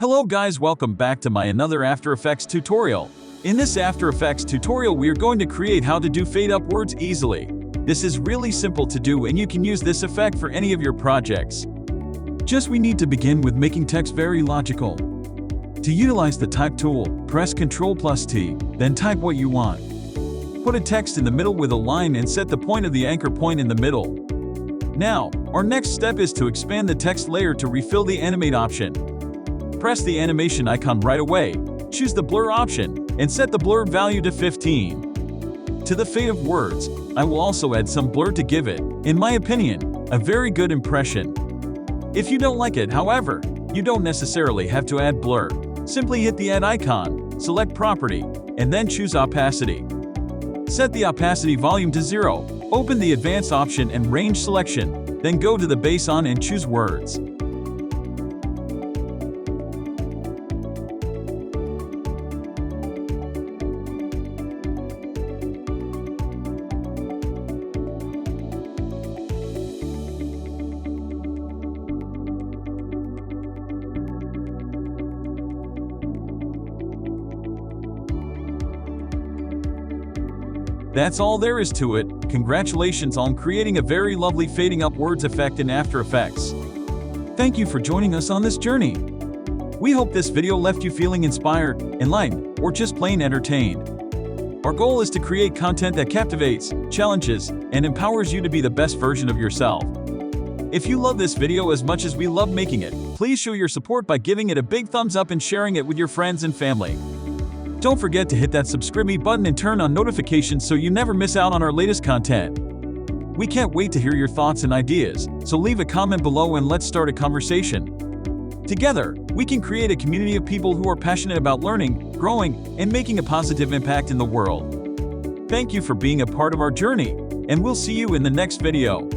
Hello guys, welcome back to my another After Effects tutorial. In this After Effects tutorial we are going to create how to do fade up words easily. This is really simple to do and you can use this effect for any of your projects. We need to begin with making text very logical. To utilize the type tool, press Ctrl+T, then type what you want. Put a text in the middle with a line and set the point of the anchor point in the middle. Now, our next step is to expand the text layer to refill the animate option. Press the animation icon right away, choose the blur option, and set the blur value to 15. To the fade of words, I will also add some blur to give it, in my opinion, a very good impression. If you don't like it, however, you don't necessarily have to add blur. Simply hit the add icon, select property, and then choose opacity. Set the opacity volume to 0, open the advanced option and range selection, then go to the base on and choose words. That's all there is to it. Congratulations on creating a very lovely fading up words effect in After Effects. Thank you for joining us on this journey. We hope this video left you feeling inspired, enlightened, or just plain entertained. Our goal is to create content that captivates, challenges, and empowers you to be the best version of yourself. If you love this video as much as we love making it, please show your support by giving it a big thumbs up and sharing it with your friends and family. Don't forget to hit that subscribe button and turn on notifications so you never miss out on our latest content. We can't wait to hear your thoughts and ideas, so leave a comment below and let's start a conversation. Together, we can create a community of people who are passionate about learning, growing, and making a positive impact in the world. Thank you for being a part of our journey, and we'll see you in the next video.